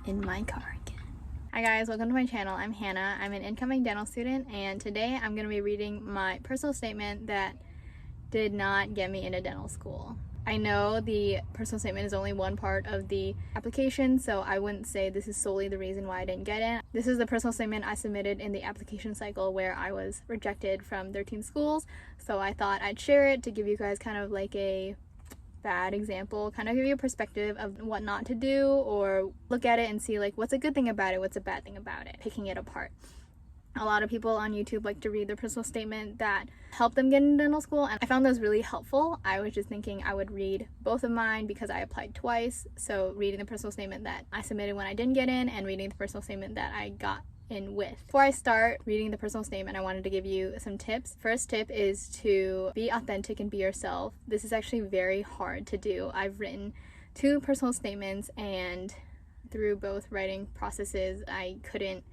in my car again. Hi guys, welcome to my channel. I'm Hannah. I'm an incoming dental student, and today I'm going to be reading my personal statement that did not get me into dental school. I know the personal statement is only one part of the application, so I wouldn't say this is solely the reason why I didn't get in. This is the personal statement I submitted in the application cycle where I was rejected from 13 schools, so I thought I'd share it to give you guys kind of like a bad example, kind of give you a perspective of what not to do, or look at it and see like what's a good thing about it, what's a bad thing about it, picking it apart. A lot of people on YouTube like to read the personal statement that helped them get into dental school, and I found those really helpful. I was just thinking I would read both of mine because I applied twice, so reading the personal statement that I submitted when I didn't get in and reading the personal statement that I got in with. Before I start reading the personal statement, I wanted to give you some tips. First tip is to be authentic and be yourself. This is actually very hard to do. I've written 2 personal statements, and through both writing processes I couldn't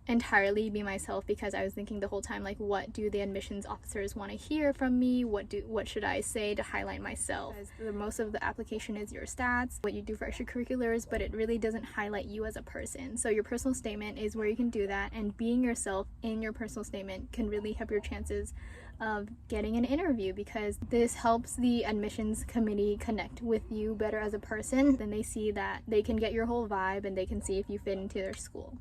entirely be myself because I was thinking the whole time, like, what do the admissions officers want to hear from me? What should I say to highlight myself? Because most of the application is your stats, what you do for extracurriculars, but it really doesn't highlight you as a person. So your personal statement is where you can do that, and being yourself in your personal statement can really help your chances of getting an interview, because this helps the admissions committee connect with you better as a person. Then they see that they can get your whole vibe and they can see if you fit into their school.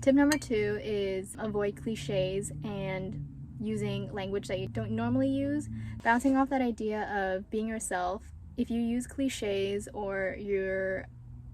Tip number 2 is avoid cliches and using language that you don't normally use. Bouncing off that idea of being yourself, if you use cliches or you're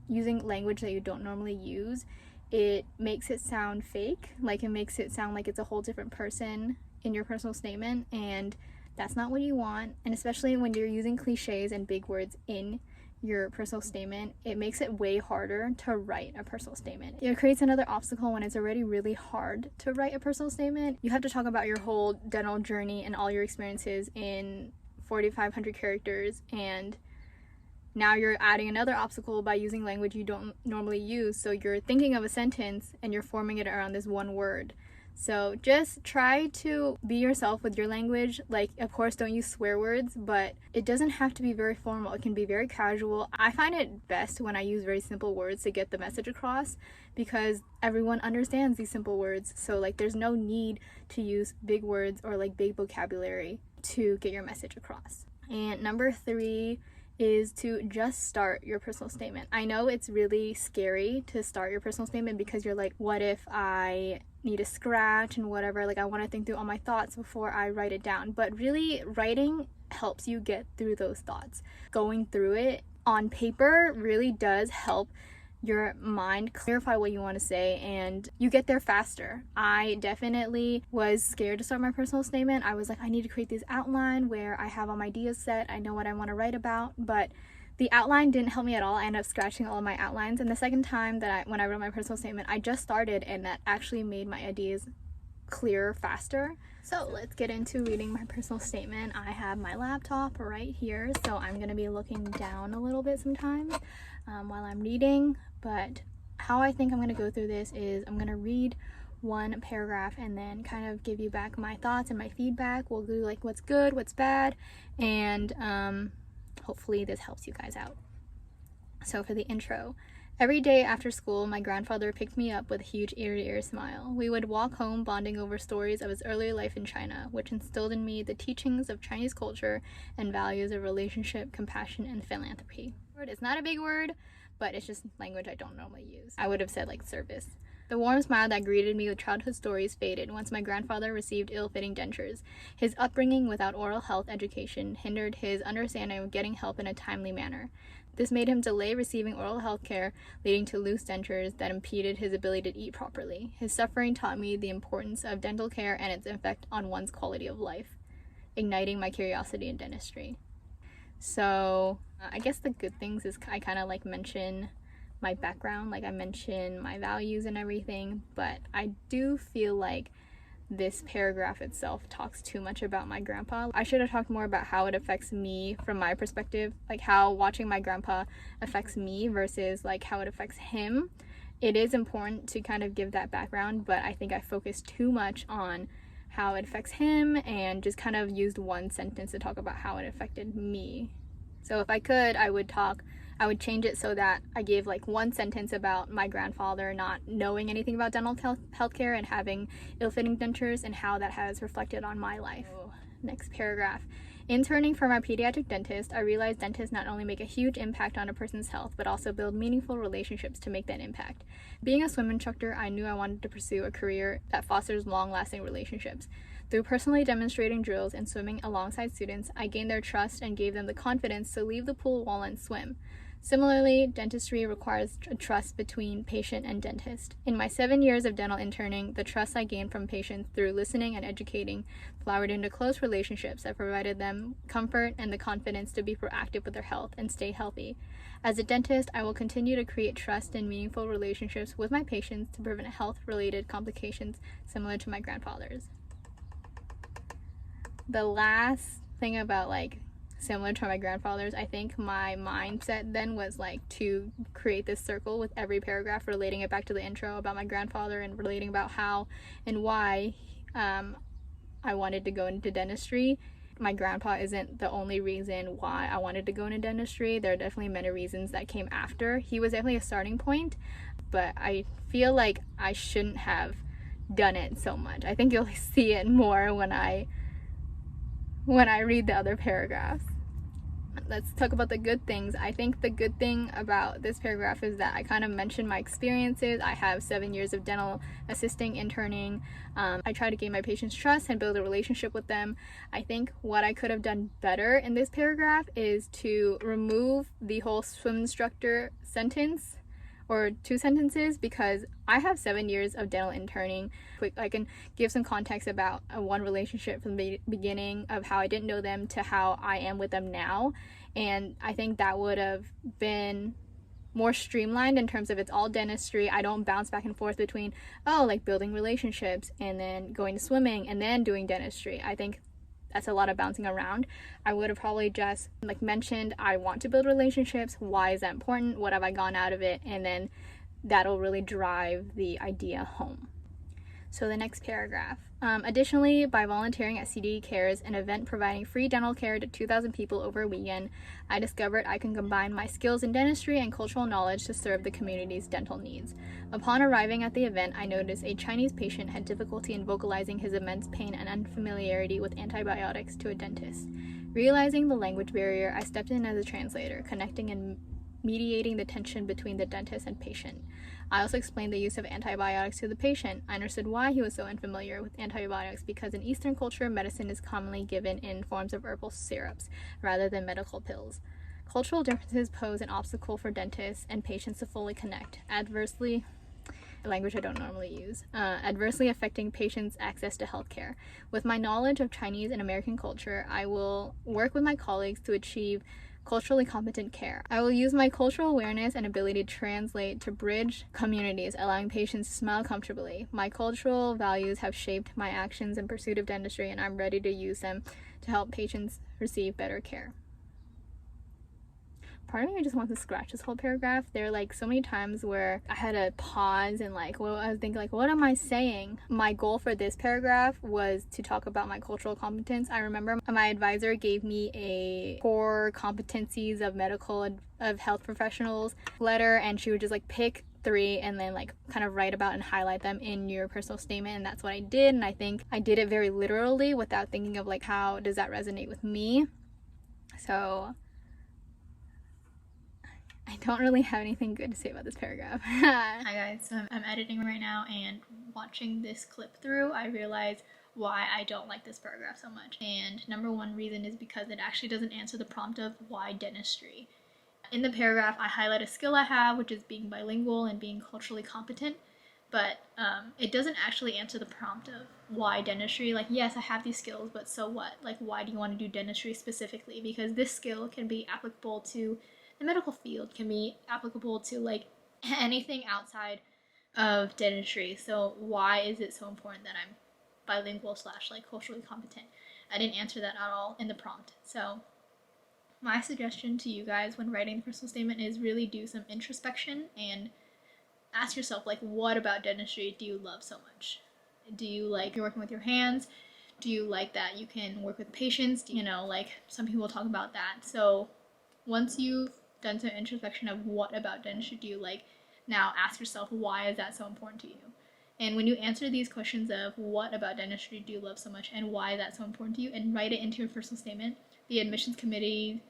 using language that you don't normally use, it makes it sound fake. Like, it makes it sound like it's a whole different person in your personal statement, and that's not what you want. And especially when you're using cliches and big words in your personal statement, it makes it way harder to write a personal statement. It creates another obstacle when it's already really hard to write a personal statement. You have to talk about your whole dental journey and all your experiences in 4,500 characters, and now you're adding another obstacle by using language you don't normally use. So you're thinking of a sentence and you're forming it around this one word. So just try to be yourself with your language. Like, of course, don't use swear words, but it doesn't have to be very formal. It can be very casual. I find it best when I use very simple words to get the message across, because everyone understands these simple words. So like, there's no need to use big words or like big vocabulary to get your message across. And number 3 is to just start your personal statement. I know it's really scary to start your personal statement because you're like, what if I need a scratch and whatever, like I want to think through all my thoughts before I write it down. But really, writing helps you get through those thoughts. Going through it on paper really does help your mind clarify what you want to say, and you get there faster. I definitely was scared to start my personal statement. I was like, I need to create this outline where I have all my ideas set, I know what I want to write about, but the outline didn't help me at all. I ended up scratching all of my outlines, and the second time when I wrote my personal statement, I just started, and that actually made my ideas clearer faster. So let's get into reading my personal statement. I have my laptop right here, so I'm going to be looking down a little bit sometimes while I'm reading, but how I think I'm going to go through this is I'm going to read one paragraph and then kind of give you back my thoughts and my feedback. We'll do like what's good, what's bad, and hopefully this helps you guys out. So for the intro, every day after school, my grandfather picked me up with a huge ear-to-ear smile. We would walk home bonding over stories of his early life in China, which instilled in me the teachings of Chinese culture and values of relationship, compassion, and philanthropy. It's not a big word, but it's just language I don't normally use. I would have said like service. The warm smile that greeted me with childhood stories faded once my grandfather received ill-fitting dentures. His upbringing without oral health education hindered his understanding of getting help in a timely manner. This made him delay receiving oral health care, leading to loose dentures that impeded his ability to eat properly. His suffering taught me the importance of dental care and its effect on one's quality of life, igniting my curiosity in dentistry. So I guess the good things is I kind of like mention my background, like I mention my values and everything, but I do feel like this paragraph itself talks too much about my grandpa. I should have talked more about how it affects me from my perspective, like how watching my grandpa affects me versus like how it affects him. It is important to kind of give that background, but I think I focused too much on how it affects him and just kind of used one sentence to talk about how it affected me. So if I could, I I would change it so that I gave like one sentence about my grandfather not knowing anything about dental healthcare and having ill-fitting dentures and how that has reflected on my life. Next paragraph. Interning for my pediatric dentist, I realized dentists not only make a huge impact on a person's health, but also build meaningful relationships to make that impact. Being a swim instructor, I knew I wanted to pursue a career that fosters long-lasting relationships. Through personally demonstrating drills and swimming alongside students, I gained their trust and gave them the confidence to leave the pool wall and swim. Similarly, dentistry requires a trust between patient and dentist. In my 7 years of dental interning, the trust I gained from patients through listening and educating flowered into close relationships that provided them comfort and the confidence to be proactive with their health and stay healthy. As a dentist, I will continue to create trust and meaningful relationships with my patients to prevent health-related complications similar to my grandfather's. The last thing about similar to my grandfather's, I think my mindset then was to create this circle with every paragraph, relating it back to the intro about my grandfather and relating about how and why I wanted to go into dentistry. My grandpa isn't the only reason why I wanted to go into dentistry. There are definitely many reasons that came after. He was definitely a starting point, but I feel like I shouldn't have done it so much. I think you'll see it more when I read the other paragraphs. Let's talk about the good things. I think the good thing about this paragraph is that I kind of mentioned my experiences. I have 7 years of dental assisting, interning. I try to gain my patients' trust and build a relationship with them. I think what I could have done better in this paragraph is to remove the whole swim instructor sentence or 2 sentences, because I have 7 years of dental interning. I can give some context about one relationship from the beginning of how I didn't know them to how I am with them now, and I think that would have been more streamlined in terms of it's all dentistry. I don't bounce back and forth between building relationships and then going to swimming and then doing dentistry. I think that's a lot of bouncing around. I would have probably just mentioned I want to build relationships, why is that important, what have I gone out of it, and then that'll really drive the idea home. So the next paragraph. Additionally, by volunteering at CDE Cares, an event providing free dental care to 2,000 people over a weekend, I discovered I can combine my skills in dentistry and cultural knowledge to serve the community's dental needs. Upon arriving at the event, I noticed a Chinese patient had difficulty in vocalizing his immense pain and unfamiliarity with antibiotics to a dentist. Realizing the language barrier, I stepped in as a translator, connecting and mediating the tension between the dentist and patient. I also explained the use of antibiotics to the patient. I understood why he was so unfamiliar with antibiotics, because in Eastern culture, medicine is commonly given in forms of herbal syrups rather than medical pills. Cultural differences pose an obstacle for dentists and patients to fully connect, adversely affecting patients' access to healthcare. With my knowledge of Chinese and American culture, I will work with my colleagues to achieve culturally competent care. I will use my cultural awareness and ability to translate to bridge communities, allowing patients to smile comfortably. My cultural values have shaped my actions in pursuit of dentistry, and I'm ready to use them to help patients receive better care. Part of me just wants to scratch this whole paragraph. There are so many times where I had to pause and I was thinking what am I saying? My goal for this paragraph was to talk about my cultural competence. I remember my advisor gave me a core competencies of health professionals letter, and she would just pick 3 and then kind of write about and highlight them in your personal statement, and that's what I did. And I think I did it very literally without thinking of how does that resonate with me. So I don't really have anything good to say about this paragraph. Hi guys, so I'm editing right now, and watching this clip through, I realize why I don't like this paragraph so much. And number one reason is because it actually doesn't answer the prompt of why dentistry. In the paragraph, I highlight a skill I have, which is being bilingual and being culturally competent, but it doesn't actually answer the prompt of why dentistry. Yes, I have these skills, but so what? Why do you want to do dentistry specifically? Because this skill can be applicable to the medical field, can be applicable to anything outside of dentistry. So why is it so important that I'm bilingual / culturally competent? I didn't answer that at all in the prompt. So my suggestion to you guys when writing the personal statement is really do some introspection and ask yourself what about dentistry do you love so much? Do you like working with your hands? Do you like that you can work with patients? Some people talk about that. So once you've done some introspection of what about dentistry do you like. Now ask yourself, why is that so important to you? And when you answer these questions of what about dentistry do you love so much and why is that so important to you, and write it into your personal statement, the admissions committee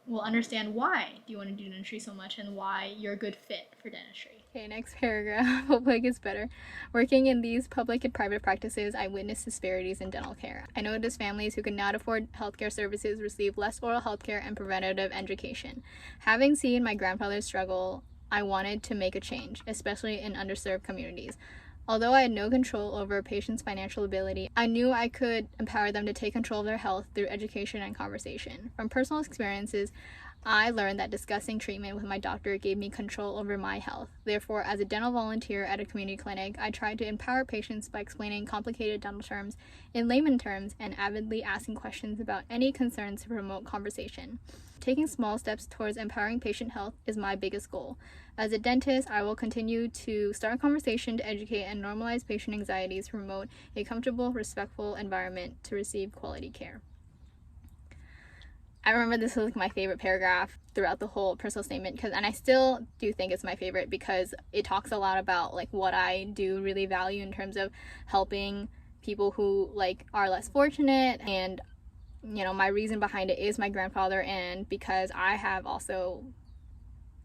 will understand why do you want to do dentistry so much and why you're a good fit for dentistry. Okay, next paragraph. Hopefully it gets better. Working in these public and private practices, I witnessed disparities in dental care. I noticed families who could not afford healthcare services receive less oral healthcare and preventative education. Having seen my grandfather's struggle, I wanted to make a change, especially in underserved communities. Although I had no control over a patient's financial ability, I knew I could empower them to take control of their health through education and conversation. From personal experiences, I learned that discussing treatment with my doctor gave me control over my health. Therefore, as a dental volunteer at a community clinic, I tried to empower patients by explaining complicated dental terms in layman terms and avidly asking questions about any concerns to promote conversation. Taking small steps towards empowering patient health is my biggest goal. As a dentist, I will continue to start a conversation to educate and normalize patient anxieties to promote a comfortable, respectful environment to receive quality care. I remember this was like my favorite paragraph throughout the whole personal statement, and I still do think it's my favorite because it talks a lot about like what I do really value in terms of helping people who like are less fortunate. And you know, my reason behind it is my grandfather, and because I have also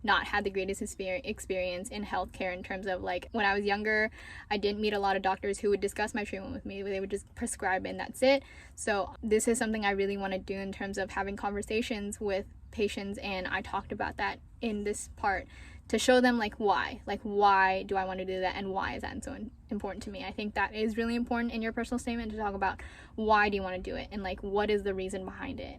not had the greatest experience in healthcare in terms of like when I was younger, I didn't meet a lot of doctors who would discuss my treatment with me. They would just prescribe and that's it. So this is something I really want to do in terms of having conversations with patients, and I talked about that in this part to show them like why do I want to do that and why is that so important to me. I think that is really important in your personal statement to talk about why do you want to do it and like what is the reason behind it.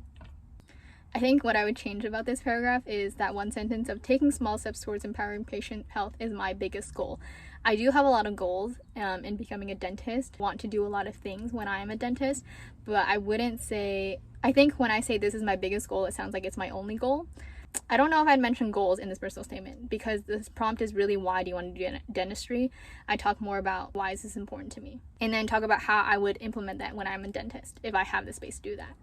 I think what I would change about this paragraph is that one sentence of taking small steps towards empowering patient health is my biggest goal. I do have a lot of goals in becoming a dentist. I want to do a lot of things when I am a dentist, but I wouldn't say, I think when I say this is my biggest goal, it sounds like it's my only goal. I don't know if I'd mention goals in this personal statement because this prompt is really why do you want to do dentistry. I talk more about why is this important to me, and then talk about how I would implement that when I'm a dentist if I have the space to do that.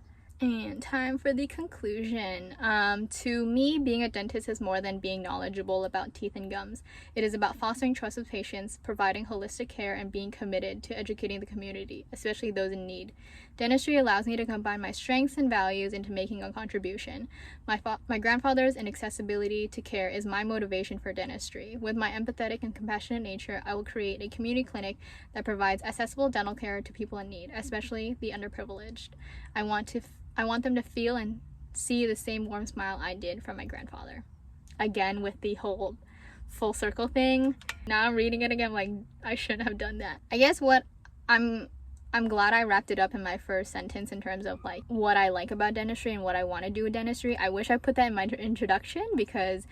And time for the conclusion. To me, being a dentist is more than being knowledgeable about teeth and gums. It is about fostering trust with patients, providing holistic care, and being committed to educating the community, especially those in need. Dentistry allows me to combine my strengths and values into making a contribution. My grandfather's inaccessibility to care is my motivation for dentistry. With my empathetic and compassionate nature, I will create a community clinic that provides accessible dental care to people in need, especially the underprivileged. I want them to feel and see the same warm smile I did from my grandfather. Again, with the whole full circle thing. Now I'm reading it again, like I shouldn't have done that. I guess what I'm glad I wrapped it up in my first sentence in terms of like what I like about dentistry and what I want to do with dentistry. I wish I put that in my introduction because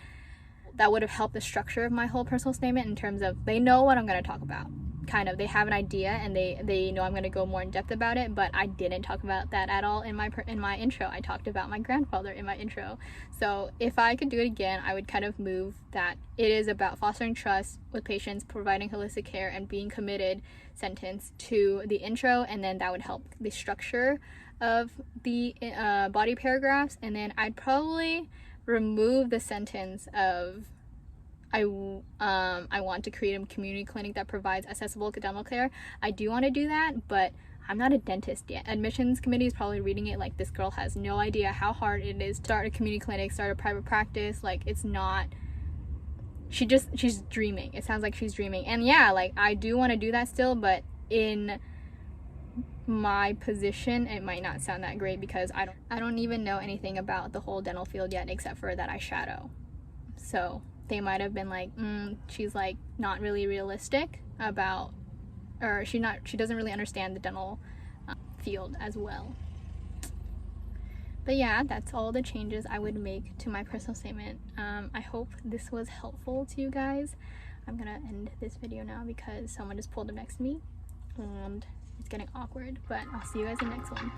that would have helped the structure of my whole personal statement in terms of they know what I'm going to talk about. Kind of, they have an idea and they know I'm going to go more in depth about it, but I didn't talk about that at all in my intro. I talked about my grandfather in my intro. So if I could do it again, I would kind of move that it is about fostering trust with patients, providing holistic care, and being committed sentence to the intro, and then that would help the structure of the body paragraphs. And then I'd probably remove the sentence of I want to create a community clinic that provides accessible dental care. I do want to do that, but I'm not a dentist yet. Admissions committee is probably reading it like this girl has no idea how hard it is to start a community clinic, start a private practice. Like it's not, she's dreaming. It sounds like she's dreaming. And yeah, like I do want to do that still, but in my position it might not sound that great because I don't even know anything about the whole dental field yet except for that I shadow. So they might have been like, she's like not really realistic about, or she doesn't really understand the dental field as well. But yeah, that's all the changes I would make to my personal statement. I hope this was helpful to you guys. I'm gonna end this video now because someone just pulled up next to me and it's getting awkward, but I'll see you guys in the next one.